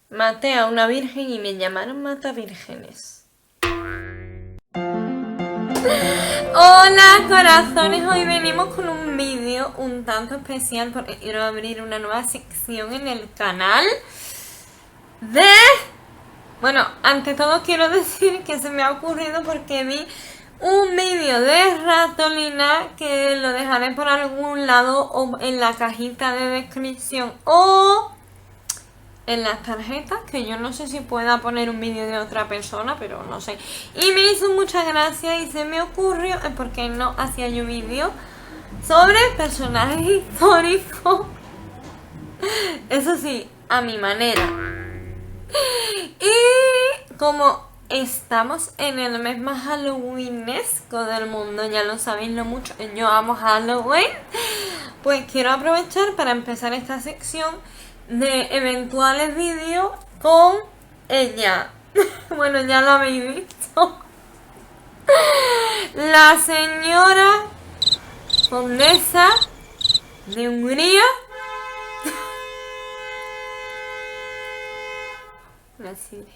Maté a una virgen y me llamaron matavírgenes. Hola corazones, hoy venimos con un vídeo un tanto especial porque quiero abrir una nueva sección en el canal de... Bueno, ante todo quiero decir que se me ha ocurrido porque vi un vídeo de Ratolina que lo dejaré por algún lado o en la cajita de descripción o en las tarjetas, que yo no sé si pueda poner un vídeo de otra persona, pero no sé. Y me hizo mucha gracia y se me ocurrió, ¿por qué no hacía yo vídeo sobre personajes históricos? Eso sí, a mi manera. Y como estamos en el mes más halloweenesco del mundo, ya lo sabéis lo mucho, yo amo Halloween, pues quiero aprovechar para empezar esta sección de eventuales vídeos con ella. Bueno, ya lo habéis visto. La señora condesa de Hungría. La sirena.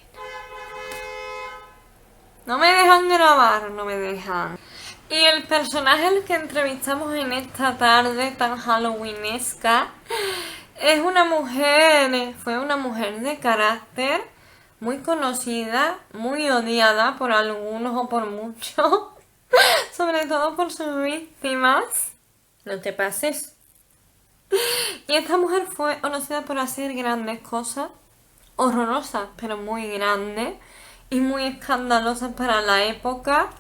No me dejan grabar, no me dejan. Y el personaje al que entrevistamos en esta tarde tan halloweenesca es una mujer, fue una mujer de carácter, muy conocida, muy odiada por algunos o por muchos, sobre todo por sus víctimas. No te pases. Y esta mujer fue conocida por hacer grandes cosas, horrorosas, pero muy grandes y muy escandalosas para la época.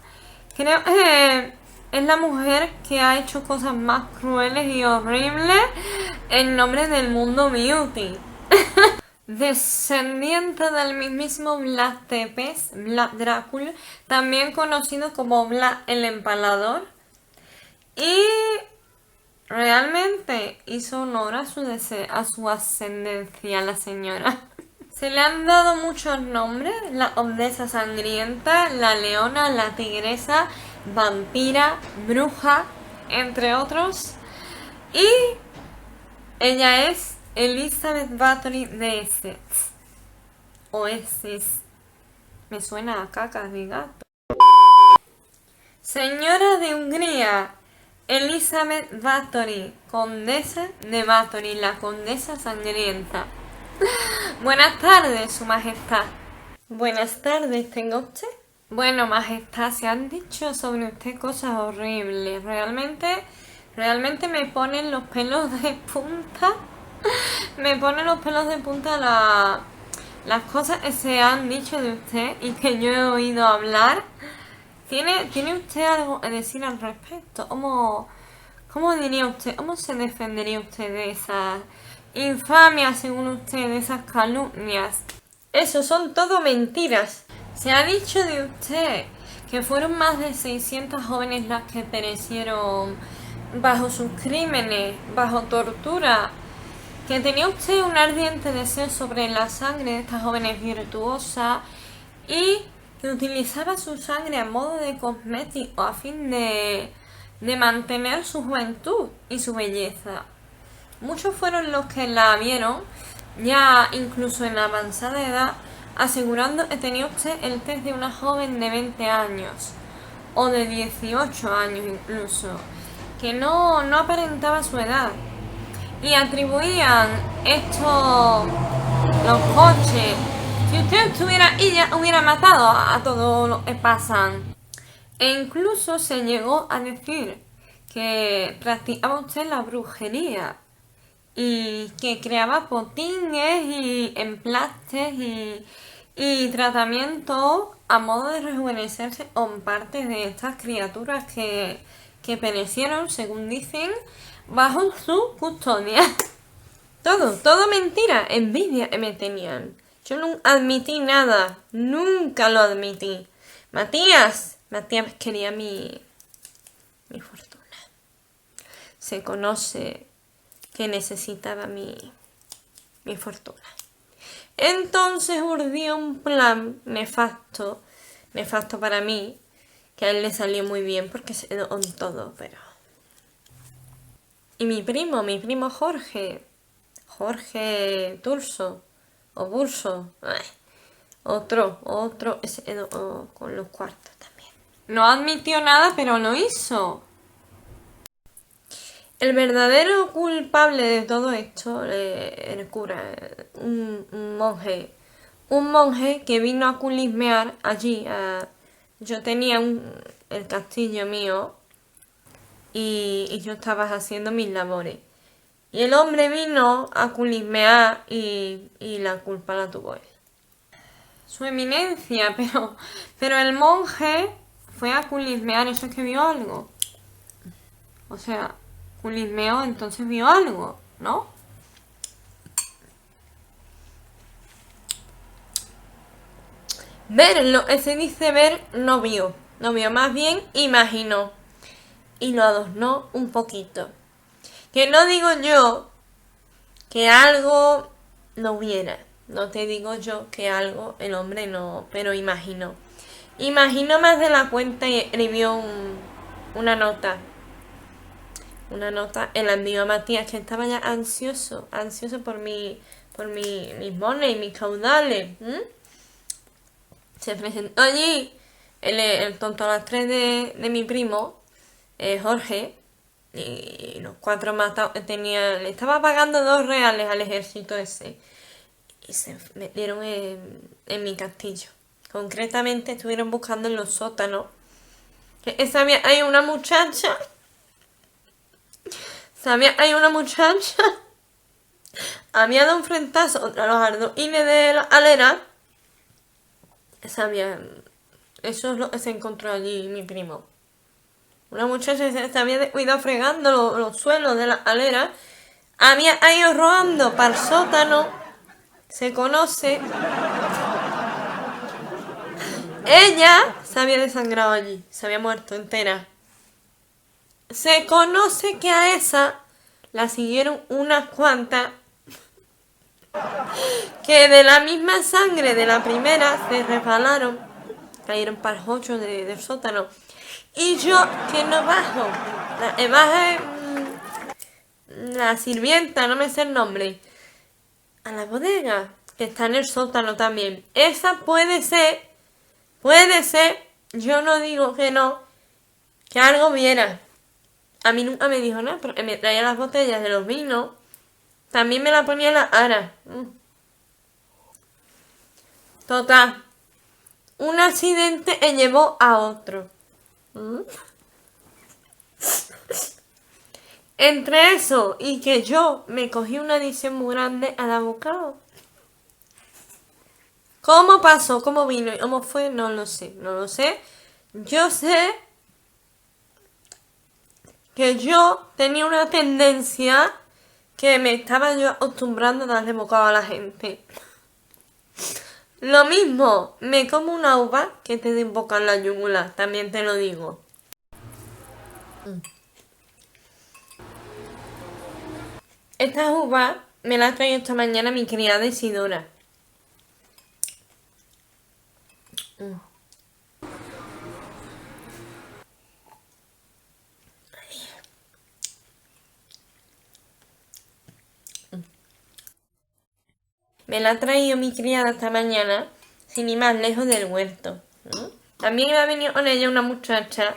Creo que es la mujer que ha hecho cosas más crueles y horribles en nombre del mundo beauty. Descendiente del mismísimo Vlad Tepes, Vlad Drácula, también conocido como Vlad el Empalador. Y realmente hizo honor a su ascendencia, la señora. Se le han dado muchos nombres: la condesa sangrienta, la leona, la tigresa, vampira, bruja, entre otros. Y ella es Elizabeth Bathory de Essex. O Essex. Me suena a caca de gato. Señora de Hungría, Elizabeth Bathory, condesa de Bathory, la condesa sangrienta. Buenas tardes, su majestad. Buenas tardes, ¿tengo usted? Bueno, majestad, se han dicho sobre usted cosas horribles. Realmente me ponen los pelos de punta. Me ponen los pelos de punta las cosas que se han dicho de usted y que yo he oído hablar. ¿Tiene usted algo que decir al respecto? ¿Cómo diría usted? ¿Cómo se defendería usted de esas infamias, según usted, de esas calumnias? Eso son todo mentiras. Se ha dicho de usted que fueron más de 600 jóvenes las que perecieron bajo sus crímenes, bajo tortura, que tenía usted un ardiente deseo sobre la sangre de estas jóvenes virtuosas y que utilizaba su sangre a modo de cosmético a fin de mantener su juventud y su belleza. Muchos fueron los que la vieron, ya incluso en la avanzada edad, asegurando que tenía usted el tez de una joven de 20 años, o de 18 años incluso, que no aparentaba su edad. Y atribuían esto, los coches, si usted estuviera, ella hubiera matado a todos los que pasan. E incluso se llegó a decir que practicaba usted la brujería y que creaba potines y emplastes y tratamientos a modo de rejuvenecerse con partes de estas criaturas que perecieron, según dicen, bajo su custodia. Todo mentira, envidia que me tenían. Yo no admití nada, nunca lo admití. Matías quería mi fortuna. Se conoce que necesitaba mi fortuna. Entonces urdió un plan nefasto para mí, que a él le salió muy bien porque se quedó con todo, pero... Y mi primo Jorge. Jorge Turso. O Burso. Otro. Con los cuartos también. No admitió nada, pero lo hizo. El verdadero culpable de todo esto, el cura, un monje. Un monje que vino a culismear allí. Yo tenía el castillo mío y yo estaba haciendo mis labores. Y el hombre vino a culismear y la culpa la tuvo él. Su eminencia, pero el monje fue a culismear, eso es que vio algo. O sea, culismeó, entonces vio algo, ¿no? Verlo, ese dice ver, no vio, más bien imaginó. Y lo adornó un poquito. Que no digo yo que algo no hubiera. No te digo yo que algo el hombre no, pero imaginó. Imaginó más de la cuenta y escribió una nota. Una nota en la envió a Matías, que estaba ya ansioso por mis mones y mis caudales. Se presentó allí el tontolastre de mi primo, Jorge, y los 4 matados le estaba pagando 2 reales al ejército ese. Y se metieron en mi castillo. Concretamente estuvieron buscando en los sótanos. Hay una muchacha. Hay una muchacha. Había dado un frentazo contra los ardoines de la alera. Eso es lo que se encontró allí mi primo. Una muchacha se había descuidado fregando los suelos de la alera. Había ido robando para el sótano. Se conoce. Ella se había desangrado allí. Se había muerto entera. Se conoce que a esa la siguieron unas cuantas que de la misma sangre de la primera se resbalaron, cayeron para el hoyo del sótano. Y yo, que no bajo, baja la sirvienta, no me sé el nombre, a la bodega, que está en el sótano también. Esa puede ser, yo no digo que no, que algo viera. A mí nunca me dijo nada, pero me traía las botellas de los vinos. También me la ponía en la cara. Total. Un accidente llevó a otro. Entre eso y que yo me cogí una adicción muy grande al abocado. ¿Cómo pasó? ¿Cómo vino? ¿Y cómo fue? No lo sé. Yo sé que yo tenía una tendencia que me estaba yo acostumbrando a darle bocado a la gente. Lo mismo, me como una uva que te den boca en la yugular, también te lo digo. Esta uva me la ha traído esta mañana mi criada Isidora. Me la ha traído mi criada esta mañana, sin ir más lejos del huerto. También ha venido con ella una muchacha.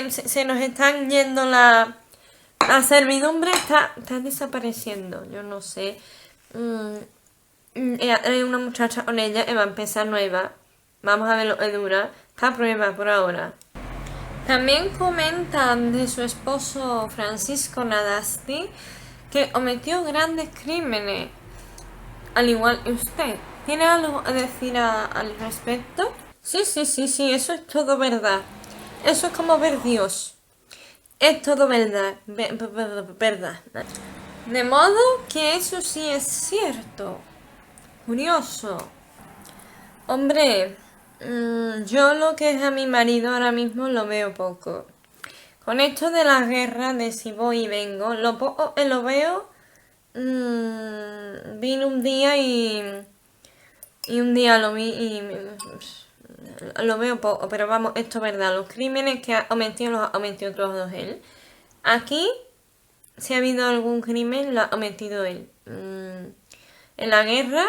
Se nos están yendo la servidumbre, está desapareciendo. Yo no sé. Hay una muchacha con ella que va a empezar nueva. Vamos a ver lo que dura. Está a prueba por ahora. También comentan de su esposo Francisco Nadasti que cometió grandes crímenes. Al igual que usted. ¿Tiene algo a decir al respecto? Sí, eso es todo verdad. Eso es como ver Dios. Es todo verdad. Verdad. De modo que eso sí es cierto. Curioso. Hombre, yo lo que es a mi marido ahora mismo lo veo poco. Con esto de la guerra, de si voy y vengo, lo poco que lo veo. Vine un día y un día lo vi y lo veo poco, pero vamos, esto es verdad. Los crímenes que ha cometido los ha cometido todos él. Aquí si ha habido algún crimen, lo ha cometido él. En la guerra,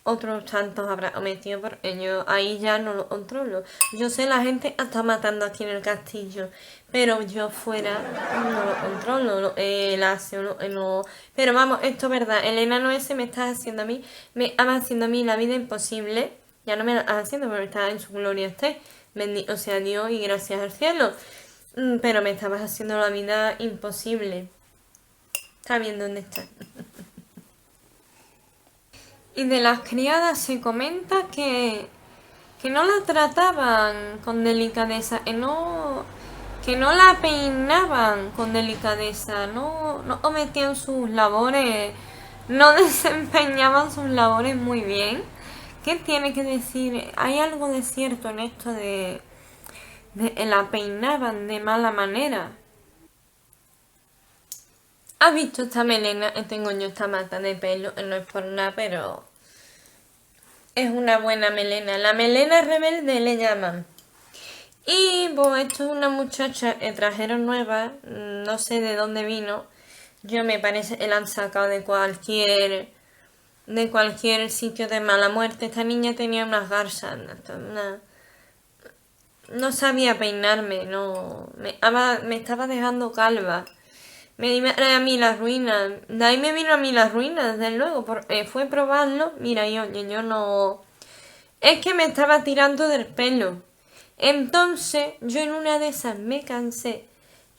otros tantos habrá cometido, porque yo ahí ya no lo controlo. Yo sé, la gente está matando aquí en el castillo, pero yo fuera no lo controlo, el aseo, no. Pero vamos, esto es verdad, el enano ese me está haciendo a mí, me está haciendo a mí la vida imposible. Ya no me la está haciendo, pero está en su gloria esté. Bendito sea Dios y gracias al cielo. Pero me estabas haciendo la vida imposible. Está bien dónde está. Y de las criadas se comenta que no la trataban con delicadeza, que no la peinaban con delicadeza, no cometían sus labores, no desempeñaban sus labores muy bien. ¿Qué tiene que decir? ¿Hay algo de cierto en esto de la peinaban de mala manera? ¿Has visto esta melena que tengo yo, esta mata de pelo? No es por nada, pero es una buena melena. La melena rebelde le llaman. Y pues esto es una muchacha que trajeron nueva, no sé de dónde vino. Yo me parece que la han sacado de cualquier sitio de mala muerte. Esta niña tenía unas garzas, no sabía peinarme, me estaba dejando calva. Me vino a mí la ruina. De ahí me vino a mí la ruina, desde luego. Porque fue probarlo. Mira, yo no. Es que me estaba tirando del pelo. Entonces, yo en una de esas me cansé.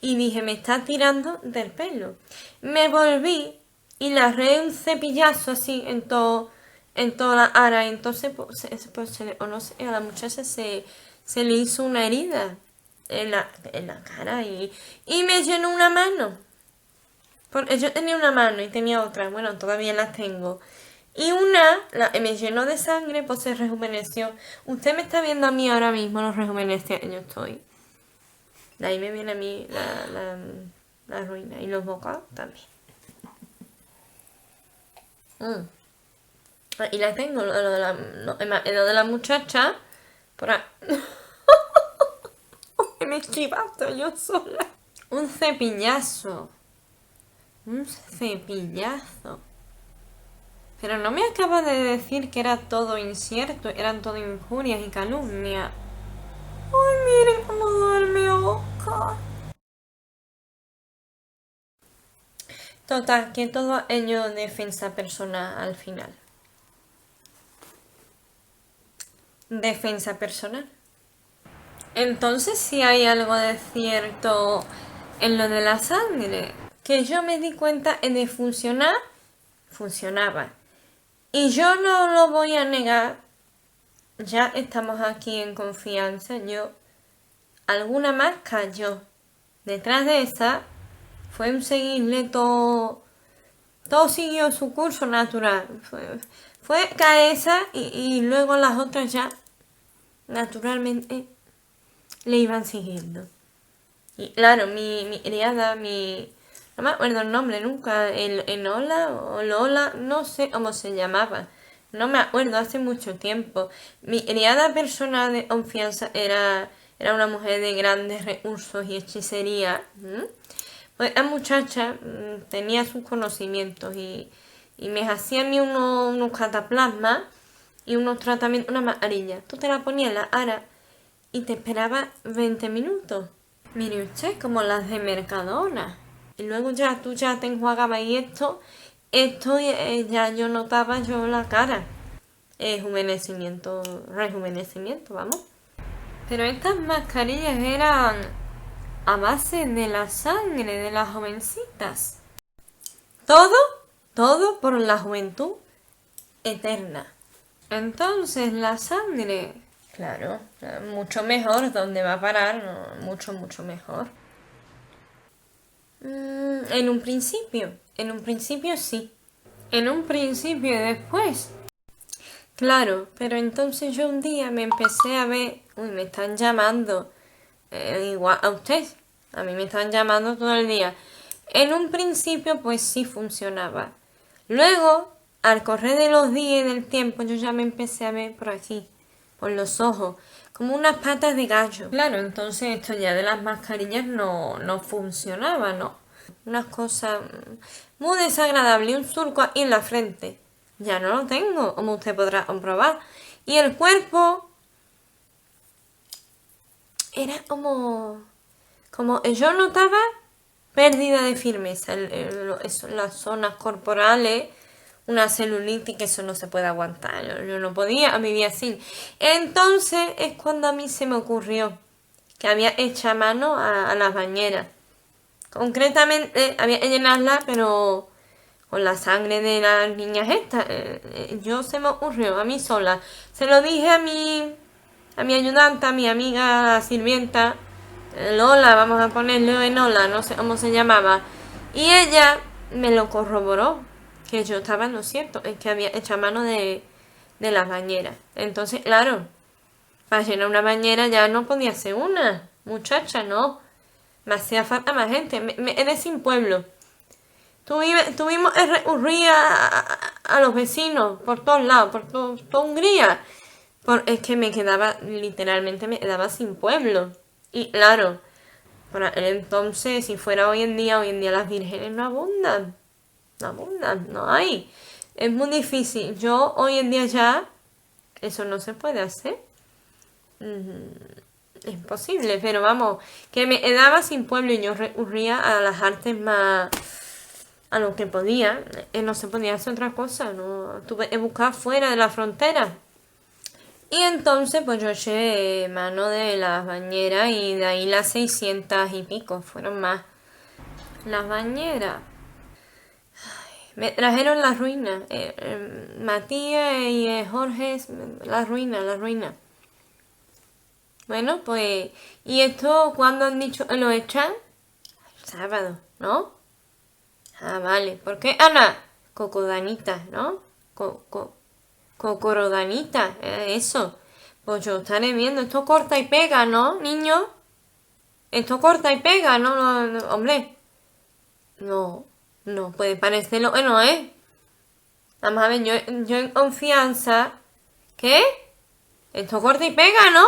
Y dije, me está tirando del pelo. Me volví y le arreé un cepillazo así en toda la cara. Entonces, pues se le conoce, a la muchacha se le hizo una herida en la cara y me llenó una mano. Porque yo tenía una mano y tenía otra, bueno, todavía las tengo. Y una, me llenó de sangre, pues se rejuveneció. Usted me está viendo a mí ahora mismo, lo rejuvenecida que yo estoy. De ahí me viene a mí la ruina. Y los bocados también. Y la tengo, lo de la muchacha. Por ahí. Me he chivado yo sola. Un cepillazo. Un cepillazo. Pero no me acaba de decir que era todo incierto, eran todo injurias y calumnias. Ay, miren cómo duerme Oscar. Total, que todo ello defensa personal al final. Defensa personal. Entonces, si hay algo de cierto en lo de la sangre, que yo me di cuenta de funcionar, funcionaba. Y yo no lo voy a negar, ya estamos aquí en confianza, alguna más cayó. Detrás de esa fue un seguirle todo siguió su curso natural. Fue caesa y luego las otras ya naturalmente le iban siguiendo. Y claro, mi criada, no me acuerdo el nombre nunca, Enola o Lola, no sé cómo se llamaba. No me acuerdo, hace mucho tiempo. Mi criada persona de confianza era una mujer de grandes recursos y hechicería. Pues la muchacha tenía sus conocimientos y me hacía a mí unos cataplasmas y unos tratamientos, una mascarilla. Tú te la ponías en la cara y te esperaba 20 minutos. Mire usted, como las de Mercadona. Y luego tú ya te enjuagabas y esto ya yo notaba la cara. Rejuvenecimiento, vamos. Pero estas mascarillas eran a base de la sangre de las jovencitas. Todo por la juventud eterna. Entonces la sangre, claro, mucho mejor, ¿dónde va a parar? No, mucho mejor. En un principio sí. En un principio y después. Claro, pero entonces yo un día me empecé a ver, me están llamando, igual a usted, a mí me están llamando todo el día. En un principio pues sí funcionaba. Luego, al correr de los días y del tiempo, yo ya me empecé a ver por aquí, por los ojos, como unas patas de gallo. Claro, entonces esto ya de las mascarillas no funcionaba, ¿no? unas cosas muy desagradables, un surco aquí en la frente. Ya no lo tengo, como usted podrá comprobar. Y el cuerpo era como yo notaba pérdida de firmeza en las zonas corporales, una celulitis que eso no se puede aguantar, yo no podía vivir así. Entonces es cuando a mí se me ocurrió que había hecho a mano a las bañeras. Concretamente había que llenarla, pero con la sangre de las niñas estas. Yo se me ocurrió a mí sola. Se lo dije a mi ayudante, a mi amiga, la sirvienta, Lola, vamos a ponerle Lola, no sé cómo se llamaba. Y ella me lo corroboró, que yo estaba en lo cierto, es que había hecho a mano de las bañeras. Entonces, claro, para llenar una bañera ya no podía ser una, muchacha, no. Me hacía falta más gente, eres sin pueblo. Tuvimos que recurrir a los vecinos por todos lados, por toda Hungría. Es que me quedaba, literalmente me quedaba sin pueblo. Y claro, para entonces, si fuera hoy en día las vírgenes no abundan. No abundan, no hay. Es muy difícil. Yo hoy en día ya, eso no se puede hacer. Es imposible, pero vamos, que me quedaba sin pueblo y yo recurría a las artes más a lo que podía, no se podía hacer otra cosa, no tuve que buscar fuera de la frontera. Y entonces pues yo eché mano de las bañeras y de ahí las 600 y pico, fueron más. Las bañeras. Me trajeron las ruinas. Matías y Jorge, las ruinas. Bueno, pues, ¿y esto cuándo han dicho que lo echan? El sábado, ¿no? Ah, vale. ¿Por qué? Ana, cocodanita, ¿no? Cocorodanita, eso. Pues yo estaré viendo. Esto corta y pega, ¿no, niño? Esto corta y pega, ¿no? Hombre. No, no, puede parecer lo que no es. Vamos a ver, yo en confianza. ¿Qué? Esto corta y pega, ¿no?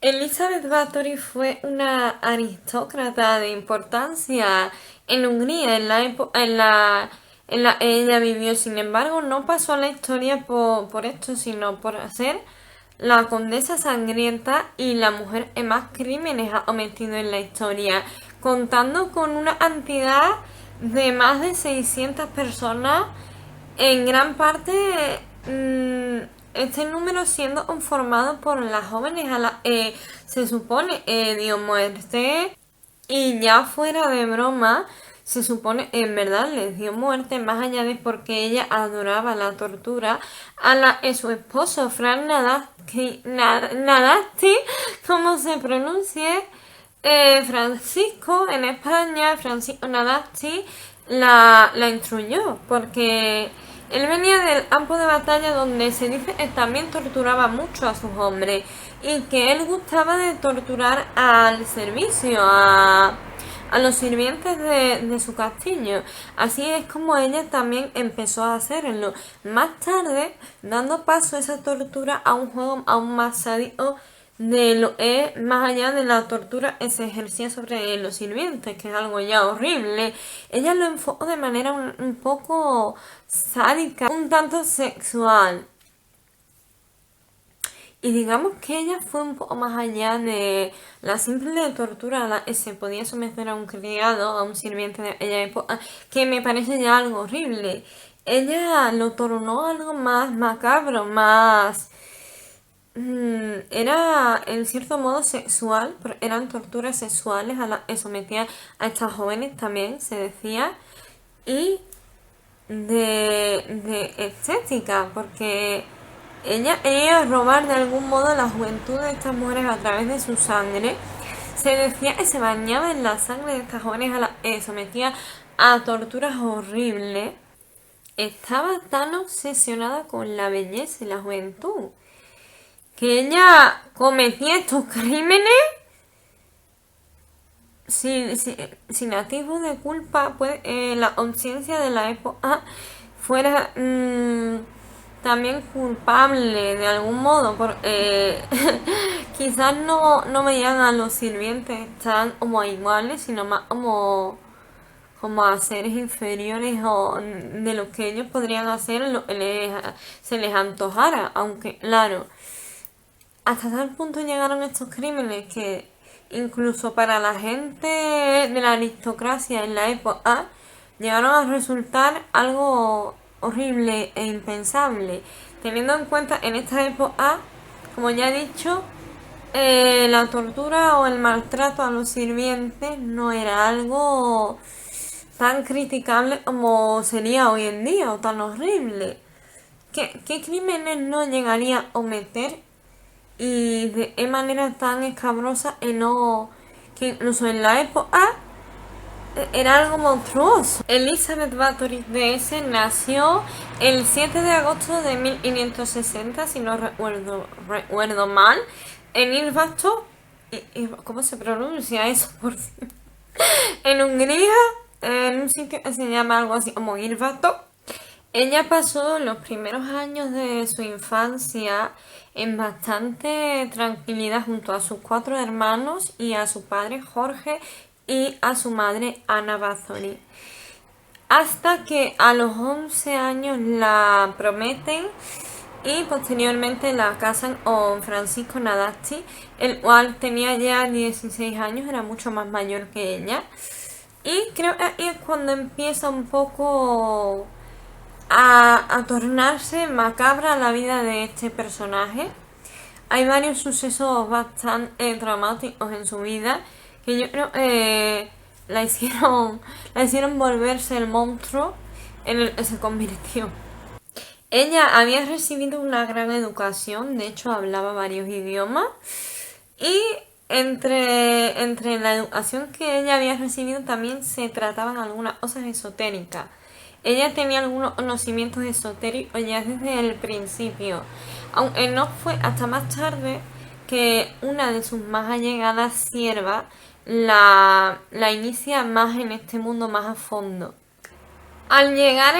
Elizabeth Bathory fue una aristócrata de importancia en Hungría en la ella vivió. Sin embargo, no pasó a la historia por esto, sino por ser la condesa sangrienta y la mujer que más crímenes ha cometido en la historia, contando con una cantidad de más de 600 personas, en gran parte este número siendo conformado por las jóvenes a las se supone dio muerte. Y ya fuera de broma, se supone en verdad les dio muerte, más allá de porque ella adoraba la tortura a su esposo Frank Nadasti, como se pronuncie, Francisco en España, Francisco Nadasti la instruyó, porque él venía del campo de batalla donde se dice que también torturaba mucho a sus hombres y que él gustaba de torturar al servicio, a los sirvientes de su castillo. Así es como ella también empezó a hacerlo. Más tarde, dando paso a esa tortura a un juego aún más sádico de lo que más allá de la tortura que se ejercía sobre los sirvientes, que es algo ya horrible. Ella lo enfocó de manera un poco sádica, un tanto sexual. Y digamos que ella fue un poco más allá de la simple tortura a la que se podía someter a un criado, a un sirviente de aquella época, que me parece ya algo horrible. Ella lo tornó algo más macabro, más era en cierto modo sexual, pero eran torturas sexuales a las que sometía a estas jóvenes también, se decía, y de estética, porque ella quería robar de algún modo la juventud de estas mujeres a través de su sangre. Se decía que se bañaba en la sangre de estas jóvenes a las que sometía a torturas horribles. Estaba tan obsesionada con la belleza y la juventud que ella cometía estos crímenes sin atisbo de culpa, pues la conciencia de la época fuera también culpable de algún modo, quizás no veían a los sirvientes tan como iguales, sino más como a seres inferiores o de lo que ellos podrían hacer se les antojara, aunque claro, hasta tal punto llegaron estos crímenes que incluso para la gente de la aristocracia en la época llegaron a resultar algo horrible e impensable, teniendo en cuenta en esta época, como ya he dicho, la tortura o el maltrato a los sirvientes no era algo tan criticable como sería hoy en día o tan horrible. ¿Qué crímenes no llegaría a cometer y de qué manera tan escabrosa que incluso en la época era algo monstruoso? Elizabeth Bathory de S. nació el 7 de agosto de 1560, si no recuerdo mal, en Irvasto. ¿Cómo se pronuncia eso, por cierto? En Hungría, en un sitio que se llama algo así como Irvasto. Ella pasó los primeros años de su infancia en bastante tranquilidad junto a sus 4 hermanos y a su padre Jorge y a su madre Ana Bathory. Hasta que a los 11 años la prometen y posteriormente la casan con Francisco Nadasti, el cual tenía ya 16 años, era mucho más mayor que ella. Y creo que ahí es cuando empieza un poco a tornarse macabra la vida de este personaje. Hay varios sucesos bastante traumáticos en su vida que yo creo que la hicieron volverse el monstruo en el que se convirtió. Ella había recibido una gran educación, de hecho hablaba varios idiomas y entre la educación que ella había recibido también se trataban algunas cosas esotéricas. Ella tenía algunos conocimientos esotéricos ya desde el principio, aunque no fue hasta más tarde que una de sus más allegadas siervas la inicia más en este mundo más a fondo. Al llegar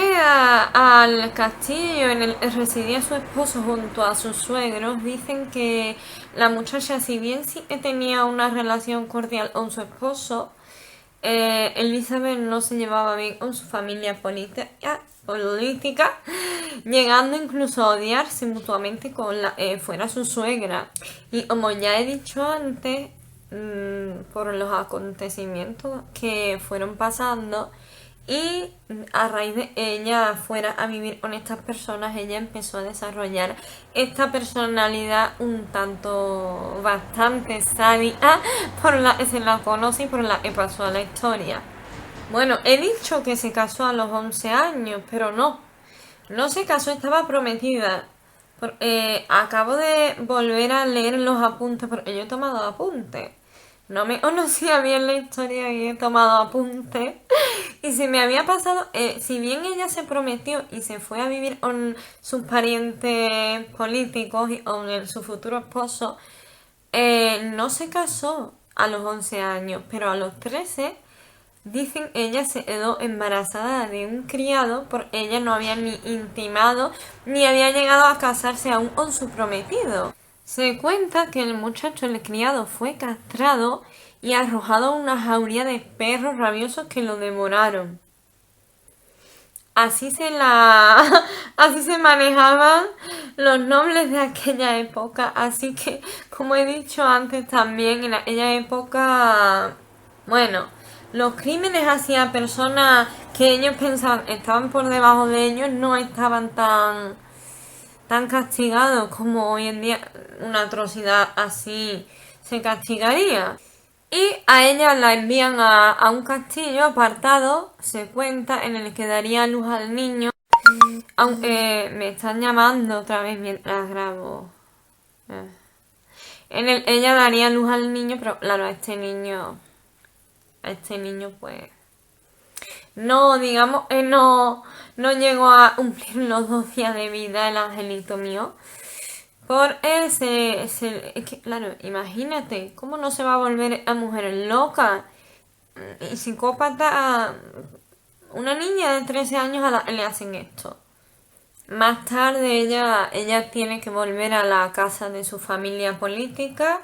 al castillo en el que residía su esposo junto a sus suegros, dicen que la muchacha, si bien sí que tenía una relación cordial con su esposo, Elizabeth no se llevaba bien con su familia política, llegando incluso a odiarse mutuamente con fuera su suegra. Y como ya he dicho antes, por los acontecimientos que fueron pasando y a raíz de ella fuera a vivir con estas personas, ella empezó a desarrollar esta personalidad un tanto bastante sádica por la que se la conoce y por la que pasó a la historia. Bueno, he dicho que se casó a los 11 años, pero no se casó, estaba prometida. Acabo de volver a leer los apuntes porque yo he tomado apuntes. No me conocía bien la historia y he tomado apuntes. Y se me había pasado, si bien ella se prometió y se fue a vivir con sus parientes políticos y con su futuro esposo, no se casó a los 11 años, pero a los 13, dicen, ella se quedó embarazada de un criado porque ella no había ni intimado ni había llegado a casarse aún con su prometido. Se cuenta que el muchacho, el criado, fue castrado y arrojado a una jauría de perros rabiosos que lo devoraron. Así se manejaban los nobles de aquella época. Así que, como he dicho antes también, en aquella época, bueno, los crímenes hacia personas que ellos pensaban estaban por debajo de ellos no estaban tan castigados como hoy en día una atrocidad así se castigaría. Y a ella la envían a un castillo apartado, se cuenta, en el que daría luz al niño. Aunque me están llamando otra vez mientras grabo. Ella daría luz al niño, pero claro, a este niño pues no, digamos que no llegó a cumplir los 2 días de vida el angelito mío. Por él es que, claro, imagínate, ¿cómo no se va a volver a mujer loca y psicópata a una niña de 13 años a la que le hacen esto? Más tarde ella tiene que volver a la casa de su familia política.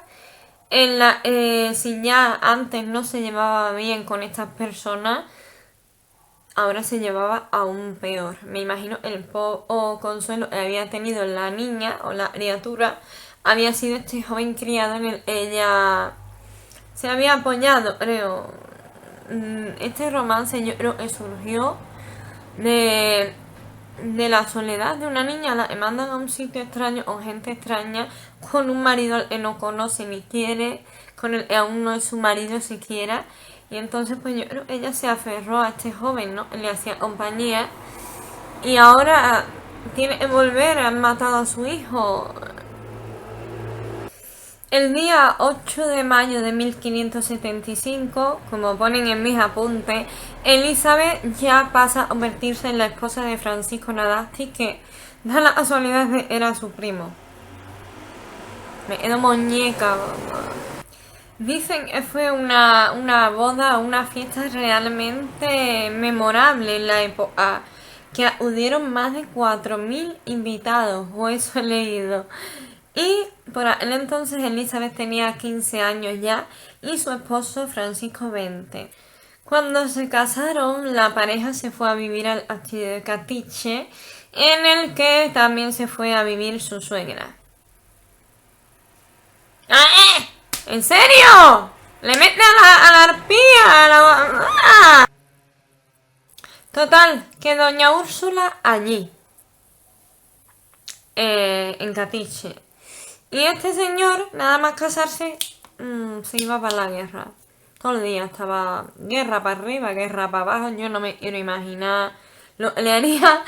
Si ya antes no se llevaba bien con estas personas, ahora se llevaba aún peor. Me imagino o consuelo que había tenido la niña o la criatura había sido este joven criado en el ella se había apoyado, creo. Este romance yo creo que surgió de la soledad de una niña, la que mandan a un sitio extraño con gente extraña, con un marido al que no conoce ni quiere, con el que aún no es su marido siquiera. Y entonces pues yo creo que ella se aferró a este joven, ¿no? Le hacía compañía y ahora tiene que volver, han matado a su hijo. El día 8 de mayo de 1575, como ponen en mis apuntes, Elizabeth ya pasa a convertirse en la esposa de Francisco Nadasti, que da la casualidad de que era su primo. Me quedo muñeca. Dicen que fue una boda, una fiesta realmente memorable en la época, que acudieron más de 4.000 invitados, o eso he leído. Y por aquel entonces Elizabeth tenía 15 años ya y su esposo Francisco 20. Cuando se casaron, la pareja se fue a vivir al castillo de Catiche, en el que también se fue a vivir su suegra. ¡Ah! ¿En serio? ¿Le meten a la arpía? Total, que doña Úrsula allí, en Catiche. Y este señor, nada más casarse, se iba para la guerra. Todo el día estaba guerra para arriba, guerra para abajo. Yo no me quiero imaginar lo que le haría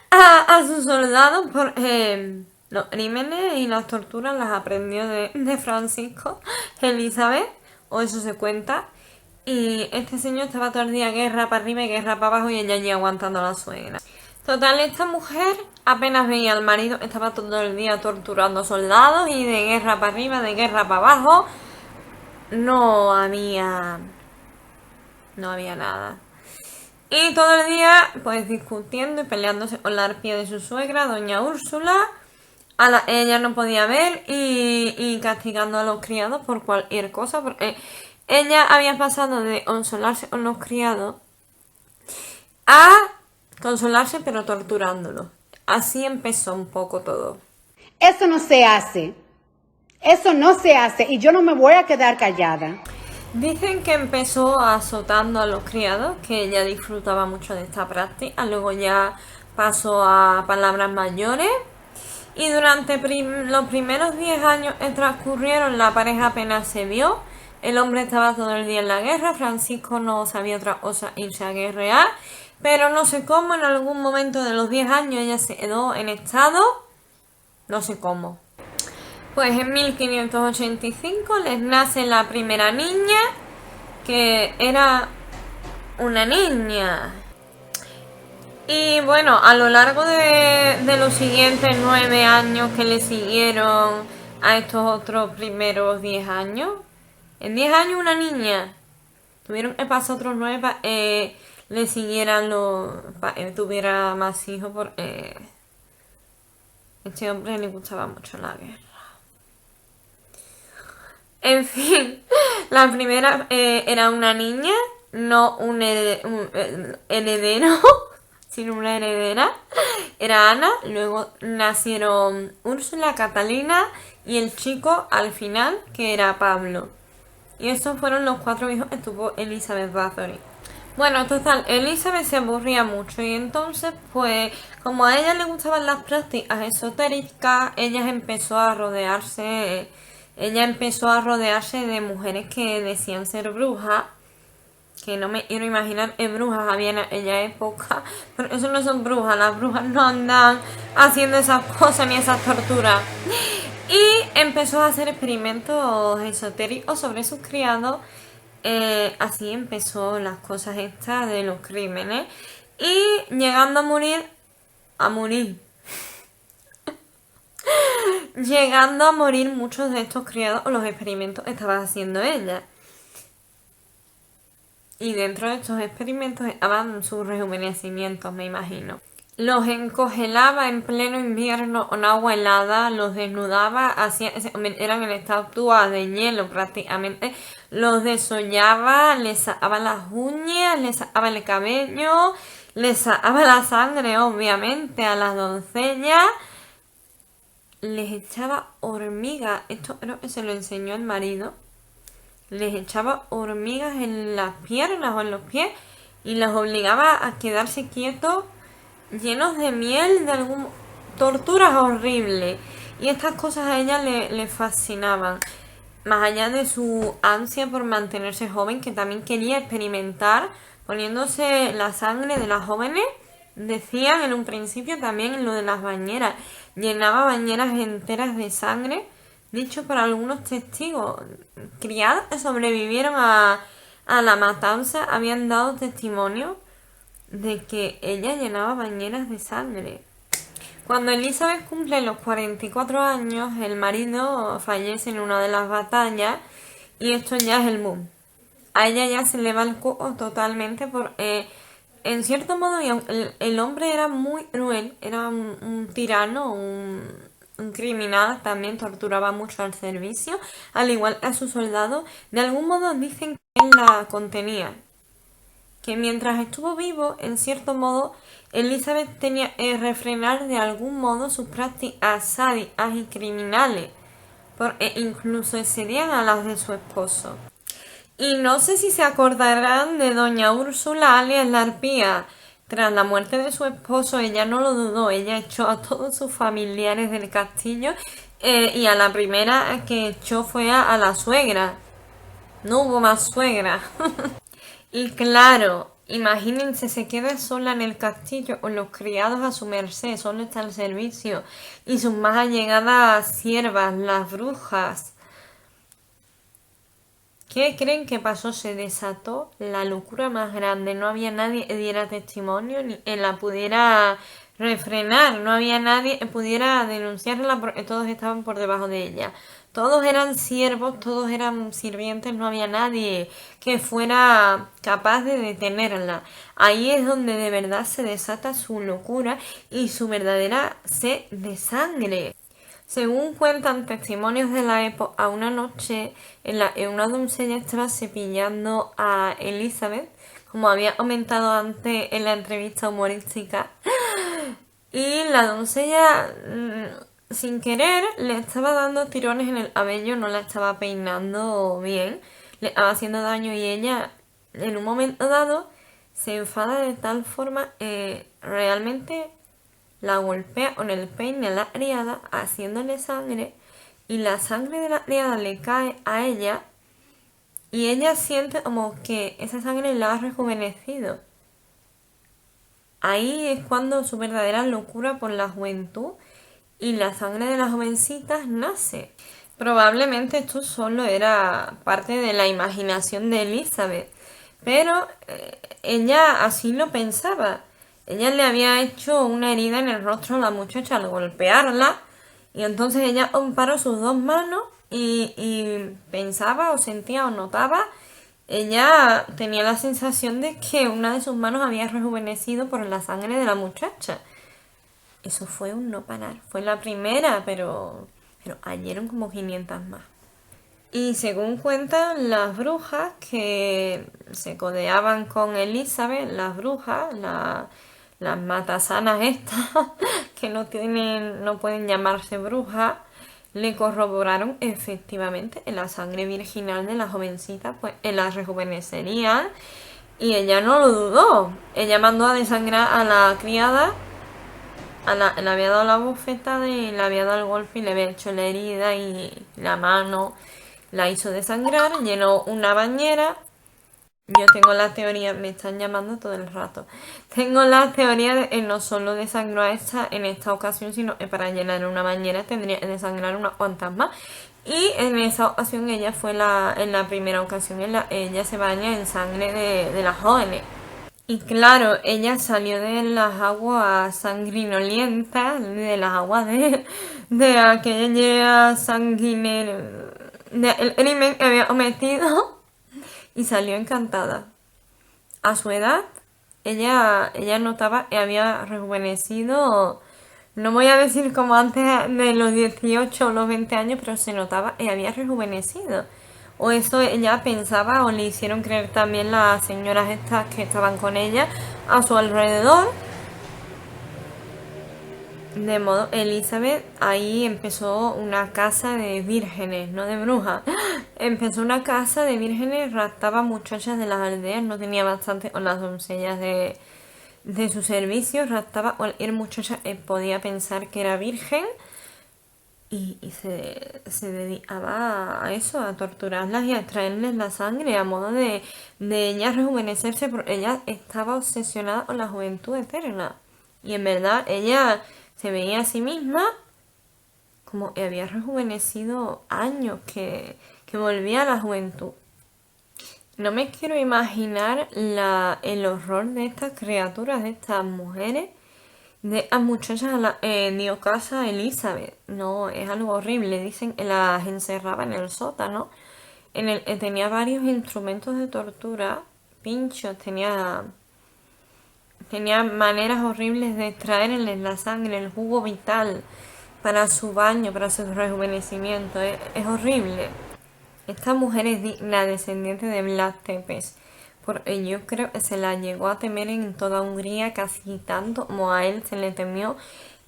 a sus soldados porque los crímenes y las torturas las aprendió de Francisco, Elizabeth, o eso se cuenta. Y este señor estaba todo el día guerra para arriba y guerra para abajo y ella allí aguantando a la suegra. Total, esta mujer apenas veía al marido, estaba todo el día torturando soldados y de guerra para arriba, de guerra para abajo. No había nada. Y todo el día, pues discutiendo y peleándose con la arpía de su suegra, doña Úrsula, a la ella no podía ver y castigando a los criados por cualquier cosa, porque ella había pasado de consolarse con los criados a consolarse pero torturándolos. Así empezó un poco todo. Eso no se hace. Eso no se hace y yo no me voy a quedar callada. Dicen que empezó azotando a los criados, que ella disfrutaba mucho de esta práctica, luego ya pasó a palabras mayores y durante los primeros 10 años que transcurrieron la pareja apenas se vio, el hombre estaba todo el día en la guerra, Francisco no sabía otra cosa irse a guerrear, pero no sé cómo, en algún momento de los 10 años ella se quedó en estado, no sé cómo. Pues en 1585 les nace la primera niña, que era una niña. Y bueno, a lo largo de los siguientes 9 años que le siguieron a estos otros primeros 10 años, en 10 años una niña, tuvieron que pasar otros 9 para le siguieran para que tuviera más hijos, porque este hombre le gustaba mucho la guerra. En fin, la primera era una niña, no un heredero, sino una heredera. Era Ana, luego nacieron Úrsula, Catalina y el chico al final, que era Pablo. Y estos fueron los 4 hijos que tuvo Elizabeth Bathory. Bueno, total, Elizabeth se aburría mucho y entonces, pues, como a ella le gustaban las prácticas esotéricas, ella empezó a rodearse de mujeres que decían ser brujas, que no me quiero imaginar qué brujas había en aquella época, pero eso no son brujas, las brujas no andan haciendo esas cosas ni esas torturas. Y empezó a hacer experimentos esotéricos sobre sus criados. Así empezó las cosas estas de los crímenes y llegando a morir llegando a morir muchos de estos criados o los experimentos que estaba haciendo ella. Y dentro de estos experimentos estaban sus rejuvenecimientos, me imagino. los encongelaba en pleno invierno con agua helada, los desnudaba, eran en estatuas de hielo prácticamente, los desollaba, les sacaba las uñas, les sacaba el cabello, les sacaba la sangre obviamente a las doncellas, les echaba hormigas, esto creo que se lo enseñó el marido, les echaba hormigas en las piernas o en los pies y las obligaba a quedarse quietos, llenos de miel, torturas horribles. Y estas cosas a ella le fascinaban. Más allá de su ansia por mantenerse joven, que también quería experimentar poniéndose la sangre de las jóvenes, decían en un principio también en lo de las bañeras, llenaba bañeras enteras de sangre. Dicho por algunos testigos, criadas que sobrevivieron a la matanza, habían dado testimonio de que ella llenaba bañeras de sangre. Cuando Elizabeth cumple los 44 años, el marido fallece en una de las batallas y esto ya es el boom. A ella ya se le va el coco totalmente porque, en cierto modo, el hombre era muy cruel, era un tirano, un criminal, también torturaba mucho al servicio, al igual que a sus soldados. De algún modo dicen que él la contenía, que mientras estuvo vivo, en cierto modo, Elizabeth tenía que refrenar de algún modo sus prácticas sádicas y criminales, porque incluso excedían a las de su esposo. Y no sé si se acordarán de doña Úrsula, alias la arpía. Tras la muerte de su esposo, ella no lo dudó, ella echó a todos sus familiares del castillo y a la primera que echó fue a la suegra. No hubo más suegra. Y claro, imagínense, se queda sola en el castillo con los criados a su merced, solo está al servicio, y sus más allegadas siervas, las brujas. ¿Qué creen que pasó? Se desató la locura más grande, no había nadie que diera testimonio ni que la pudiera refrenar, no había nadie que pudiera denunciarla porque todos estaban por debajo de ella. Todos eran siervos, todos eran sirvientes, no había nadie que fuera capaz de detenerla. Ahí es donde de verdad se desata su locura y su verdadera sed de sangre. Según cuentan testimonios de la época, una noche en la que una doncella estaba cepillando a Elizabeth, como había comentado antes en la entrevista humorística, y la doncella, sin querer, le estaba dando tirones en el cabello, no la estaba peinando bien, le estaba haciendo daño y ella, en un momento dado, se enfada de tal forma realmente la golpea con el peine a la criada, haciéndole sangre, y la sangre de la criada le cae a ella, y ella siente como que esa sangre la ha rejuvenecido. Ahí es cuando su verdadera locura por la juventud y la sangre de las jovencitas nace. Probablemente esto solo era parte de la imaginación de Elizabeth, pero ella así lo pensaba. Ella le había hecho una herida en el rostro a la muchacha al golpearla, y entonces ella comparó sus dos manos y pensaba o sentía o notaba, ella tenía la sensación de que una de sus manos había rejuvenecido por la sangre de la muchacha. Eso fue un no parar. Fue la primera, pero cayeron como 500 más. Y según cuentan las brujas que se codeaban con Elizabeth, las brujas, las matasanas estas, que no pueden llamarse brujas, le corroboraron efectivamente en la sangre virginal de la jovencita, pues en la rejuvenecería, y ella no lo dudó. Ella mandó a desangrar a la criada, le había dado la bofetada y le había dado el golpe y le había hecho la herida y la mano la hizo desangrar, llenó una bañera. Yo tengo la teoría, me están llamando todo el rato. Tengo la teoría de que no solo desangró a esta en esta ocasión, sino que para llenar una bañera tendría que desangrar unas cuantas más. Y en esa ocasión ella fue en la primera ocasión, ella se baña en sangre de las jóvenes. Y claro, ella salió de las aguas sanguinolientas, de las aguas de aquella sanguínea, del crimen que había cometido. Y salió encantada. A su edad, ella notaba que había rejuvenecido, no voy a decir como antes de los 18 o los 20 años, pero se notaba que había rejuvenecido. O eso ella pensaba, o le hicieron creer también las señoras estas que estaban con ella a su alrededor. De modo, Elizabeth ahí empezó una casa de vírgenes, no de brujas. Empezó una casa de vírgenes, raptaba muchachas de las aldeas, no tenía bastante con las doncellas de su servicio, raptaba cualquier muchacha que podía pensar que era virgen y se dedicaba a eso, a torturarlas y a extraerles la sangre a modo de ella rejuvenecerse, porque ella estaba obsesionada con la juventud eterna. Y en verdad ella se veía a sí misma como que había rejuvenecido años, que volvía a la juventud. No me quiero imaginar el horror de estas criaturas, de estas mujeres, de las muchachas a la dio casa a Elizabeth. No, es algo horrible. Dicen que las encerraba en el sótano. Tenía varios instrumentos de tortura, pinchos, tenía maneras horribles de extraerles la sangre, el jugo vital para su baño, para su rejuvenecimiento. Es horrible. Esta mujer es digna descendiente de Vlad Tepes, porque yo creo que se la llegó a temer en toda Hungría casi tanto como a él se le temió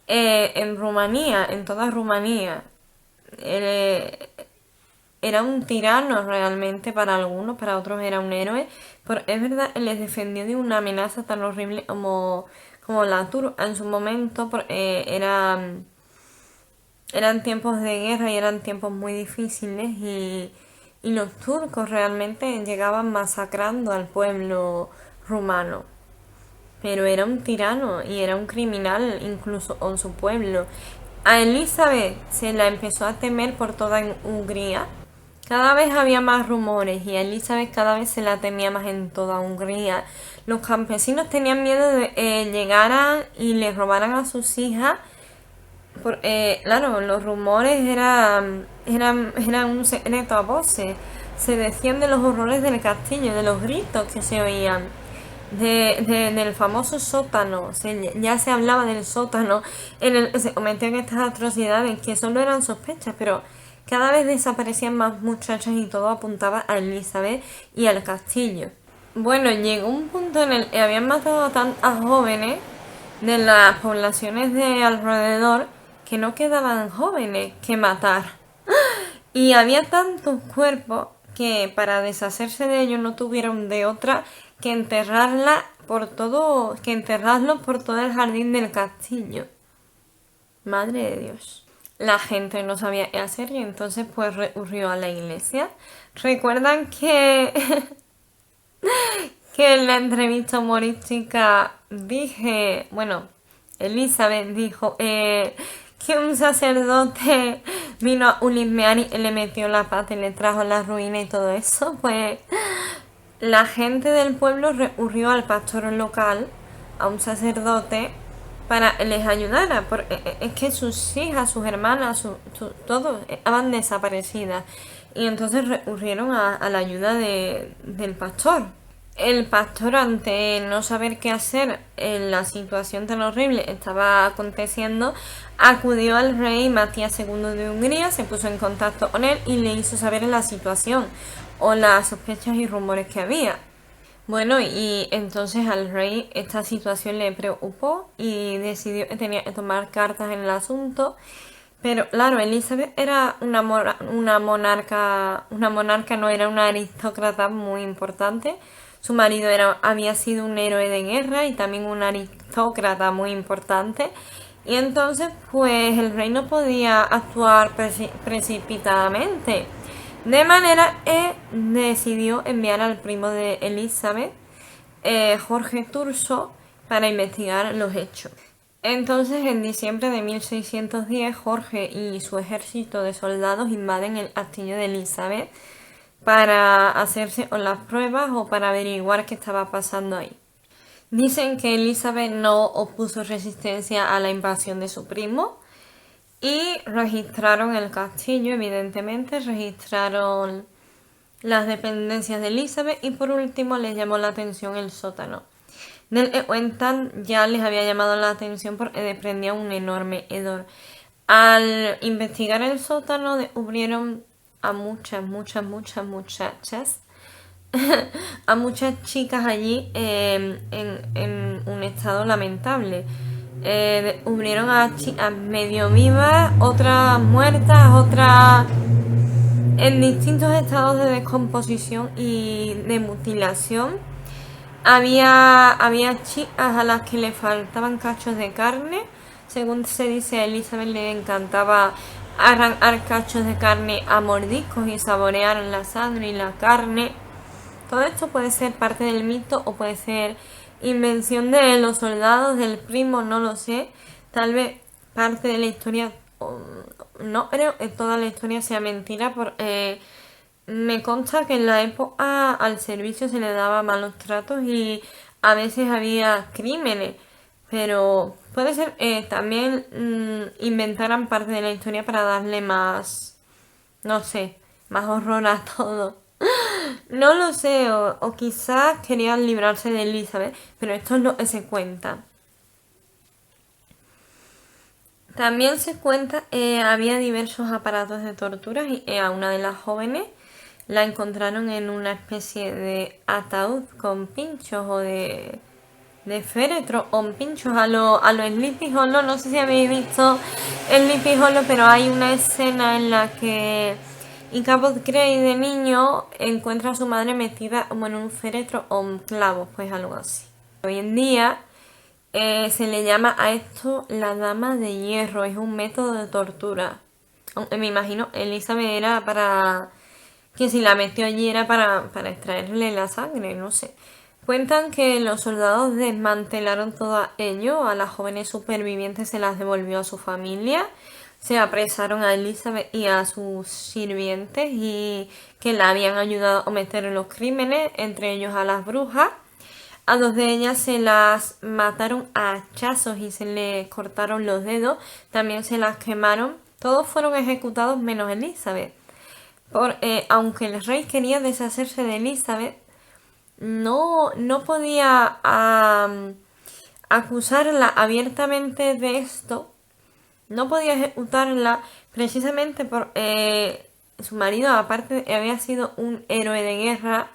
en Rumanía, en toda Rumanía. Era un tirano realmente para algunos, para otros era un héroe, pero es verdad, él les defendió de una amenaza tan horrible como la turca en su momento, porque eran tiempos de guerra y eran tiempos muy difíciles y los turcos realmente llegaban masacrando al pueblo rumano. Pero era un tirano y era un criminal incluso con su pueblo. A Elizabeth se la empezó a temer por toda Hungría. Cada vez había más rumores y a Elizabeth cada vez se la temía más en toda Hungría. Los campesinos tenían miedo de que llegaran y les robaran a sus hijas. Claro, los rumores eran un secreto a voces. Se decían de los horrores del castillo, de los gritos que se oían, del famoso sótano. Ya se hablaba del sótano, se cometían estas atrocidades que solo eran sospechas, pero cada vez desaparecían más muchachas y todo apuntaba a Elizabeth y al castillo. Bueno, llegó un punto en el que habían matado a tantas jóvenes de las poblaciones de alrededor que no quedaban jóvenes que matar. Y había tantos cuerpos que para deshacerse de ellos no tuvieron de otra que enterrarlos por todo el jardín del castillo. Madre de Dios. La gente no sabía qué hacer y entonces pues recurrió a la iglesia. ¿Recuerdan que en la entrevista humorística Elizabeth dijo que un sacerdote vino a Ulismeani y le metió la pata y le trajo la ruina y todo eso? Pues la gente del pueblo recurrió al pastor local, a un sacerdote, para que les ayudara, porque es que sus hijas, sus hermanas, todos estaban desaparecidas. Y entonces recurrieron a la ayuda del pastor. El pastor, ante no saber qué hacer en la situación tan horrible que estaba aconteciendo, acudió al rey Matías II de Hungría, se puso en contacto con él y le hizo saber la situación o las sospechas y rumores que había. Bueno, y entonces al rey esta situación le preocupó y decidió que tenía que tomar cartas en el asunto. Pero claro, Elizabeth era una monarca, no era una aristócrata muy importante. Su marido había sido un héroe de guerra y también un aristócrata muy importante. Y entonces, pues el rey no podía actuar precipitadamente. De manera que decidió enviar al primo de Elizabeth, Jorge Turso, para investigar los hechos. Entonces, en diciembre de 1610, Jorge y su ejército de soldados invaden el castillo de Elizabeth para hacerse o las pruebas o para averiguar qué estaba pasando ahí. Dicen que Elizabeth no opuso resistencia a la invasión de su primo y registraron el castillo, evidentemente, registraron las dependencias de Elizabeth y por último les llamó la atención el sótano. del Ewentan ya les había llamado la atención porque desprendía un enorme hedor. Al investigar el sótano descubrieron a muchas muchachas, a muchas chicas allí en un estado lamentable. Descubrieron a chicas medio vivas, otras muertas, otras en distintos estados de descomposición y de mutilación. Había chicas a las que le faltaban cachos de carne. Según se dice, a Elizabeth le encantaba arrancar cachos de carne a mordiscos y saborear la sangre y la carne. Todo esto puede ser parte del mito o puede ser invención de los soldados, del primo, no lo sé. Tal vez parte de la historia, no creo que toda la historia sea mentira, porque me consta que en la época al servicio se le daba malos tratos y a veces había crímenes, pero puede ser también inventaran parte de la historia para darle más, no sé, más horror a todo. No lo sé, o quizás querían librarse de Elizabeth, pero esto es lo que se cuenta. También se cuenta había diversos aparatos de tortura y a una de las jóvenes la encontraron en una especie de ataúd con pinchos o de féretro o pinchos a lo Sleepy Hollow. No sé si habéis visto Sleepy Hollow, pero hay una escena en la que Ichabod Crane de niño encuentra a su madre metida como en un féretro o un clavo, pues algo así. Hoy en día se le llama a esto la dama de hierro, es un método de tortura. Aunque me imagino Elizabeth era para que si la metió allí era para extraerle la sangre, no sé. Cuentan que los soldados desmantelaron todo ello, a las jóvenes supervivientes se las devolvió a su familia, se apresaron a Elizabeth y a sus sirvientes y que la habían ayudado a cometer los crímenes, entre ellos a las brujas. A dos de ellas se las mataron a hachazos y se les cortaron los dedos, también se las quemaron. Todos fueron ejecutados menos Elizabeth. Aunque el rey quería deshacerse de Elizabeth, no podía acusarla abiertamente de esto, no podía ejecutarla precisamente por su marido, aparte había sido un héroe de guerra,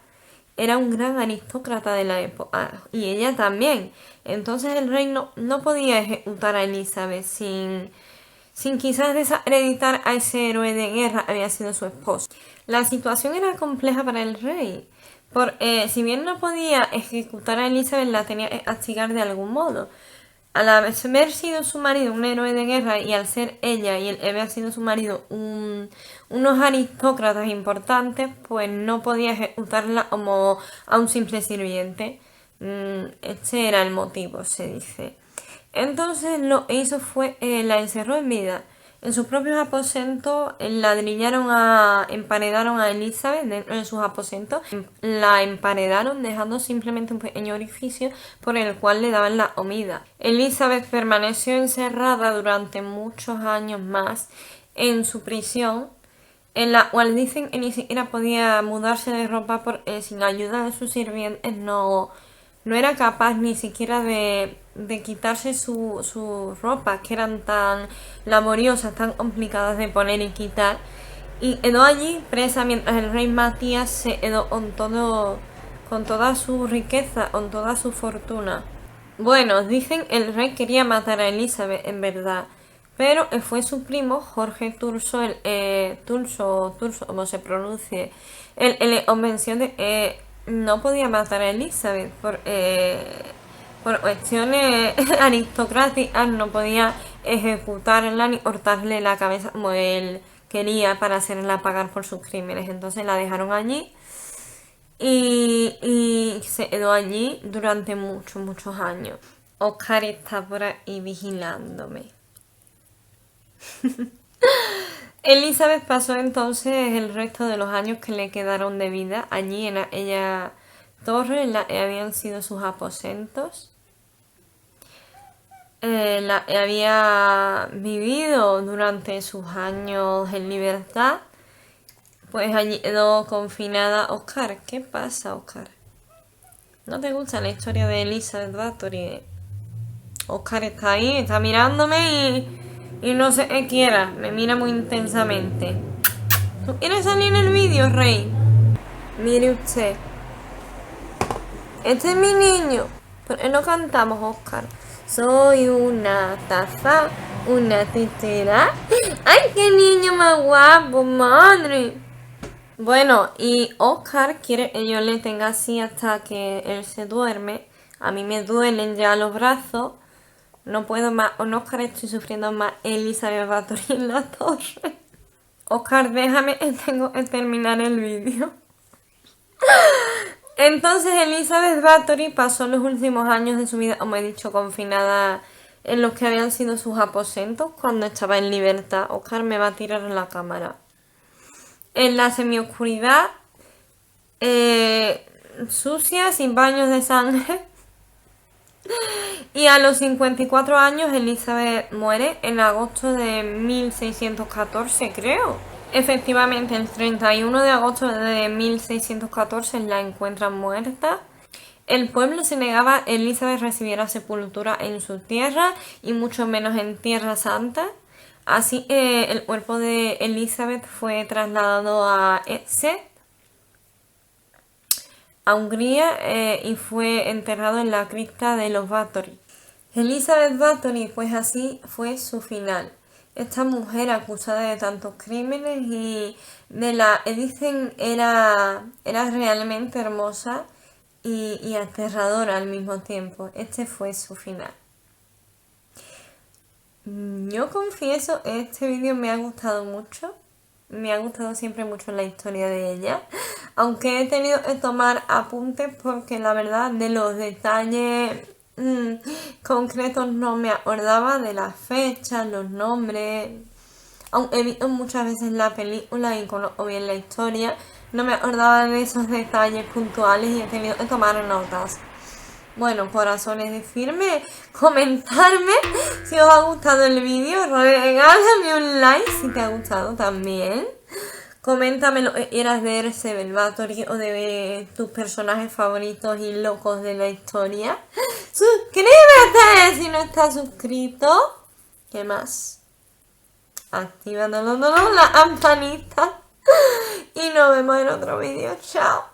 era un gran aristócrata de la época y ella también. Entonces el rey no podía ejecutar a Elizabeth sin quizás desacreditar a ese héroe de guerra, había sido su esposo. La situación era compleja para el rey, porque si bien no podía ejecutar a Elizabeth, la tenía que castigar de algún modo. Al haber sido su marido un héroe de guerra y al ser ella y él haber sido su marido unos aristócratas importantes, pues no podía ejecutarla como a un simple sirviente. Este era el motivo, se dice. Entonces lo que hizo fue la encerró en vida. En sus propios aposentos emparedaron a Elizabeth dentro de sus aposentos. La emparedaron dejando simplemente un pequeño orificio por el cual le daban la comida. Elizabeth permaneció encerrada durante muchos años más en su prisión, en la cual dicen que ni siquiera podía mudarse de ropa porque sin ayuda de sus sirvientes no era capaz ni siquiera de quitarse su ropa, que eran tan laboriosas, tan complicadas de poner y quitar. Y quedó allí presa mientras el rey Matías se quedó con toda su riqueza, con toda su fortuna. Bueno, dicen que el rey quería matar a Elizabeth, en verdad, pero fue su primo Jorge Turso, Turso, como se pronuncie, le convenció de que no podía matar a Elizabeth por cuestiones aristocráticas, no podía ejecutarla ni cortarle la cabeza como él quería para hacerla pagar por sus crímenes. Entonces la dejaron allí y se quedó allí durante muchos años. Oscar está por ahí vigilándome. Elizabeth pasó entonces el resto de los años que le quedaron de vida allí en aquella torre en la que habían sido sus aposentos. La que había vivido durante sus años en libertad. Pues allí quedó confinada. Oscar, ¿qué pasa, Oscar? ¿No te gusta la historia de Elizabeth Bathory? Oscar está ahí, está mirándome y no sé qué quiera, me mira muy intensamente. ¿Tú quieres salir en el vídeo, Rey? Mire usted. Este es mi niño. ¿Por qué no cantamos, Oscar? Soy una taza, una tetera. ¡Ay, qué niño más guapo, madre! Bueno, y Oscar quiere que yo le tenga así hasta que él se duerme. A mí me duelen ya los brazos. No puedo más. Con Oscar estoy sufriendo más. Elizabeth Bathory en la torre. Oscar, déjame que tengo que terminar el vídeo. Entonces Elizabeth Bathory pasó los últimos años de su vida, como he dicho, confinada en los que habían sido sus aposentos cuando estaba en libertad. Oscar me va a tirar en la cámara. En la semioscuridad, sucia, sin baños de sangre. Y a los 54 años Elizabeth muere en agosto de 1614, creo. Efectivamente, el 31 de agosto de 1614 la encuentran muerta. El pueblo se negaba a que Elizabeth recibiera sepultura en su tierra y mucho menos en Tierra Santa. Así que el cuerpo de Elizabeth fue trasladado a Edsel, a Hungría, y fue enterrado en la cripta de los Bathory. Elizabeth Bathory, pues así fue su final. Esta mujer acusada de tantos crímenes y dicen era realmente hermosa y aterradora al mismo tiempo. Este fue su final. Yo confieso, este vídeo me ha gustado mucho. Me ha gustado siempre mucho la historia de ella. Aunque he tenido que tomar apuntes porque la verdad de los detalles concretos no me acordaba de las fechas, los nombres. Aunque he visto muchas veces la película y conozco bien la historia, no me acordaba de esos detalles puntuales y he tenido que tomar notas. Bueno, corazones, decirme, comentarme si os ha gustado el vídeo, regálame un like si te ha gustado también. Coméntame lo que quieras de Elizabeth Bathory o de tus personajes favoritos y locos de la historia. Suscríbete si no estás suscrito. ¿Qué más? Activa la campanita. Y nos vemos en otro vídeo. Chao.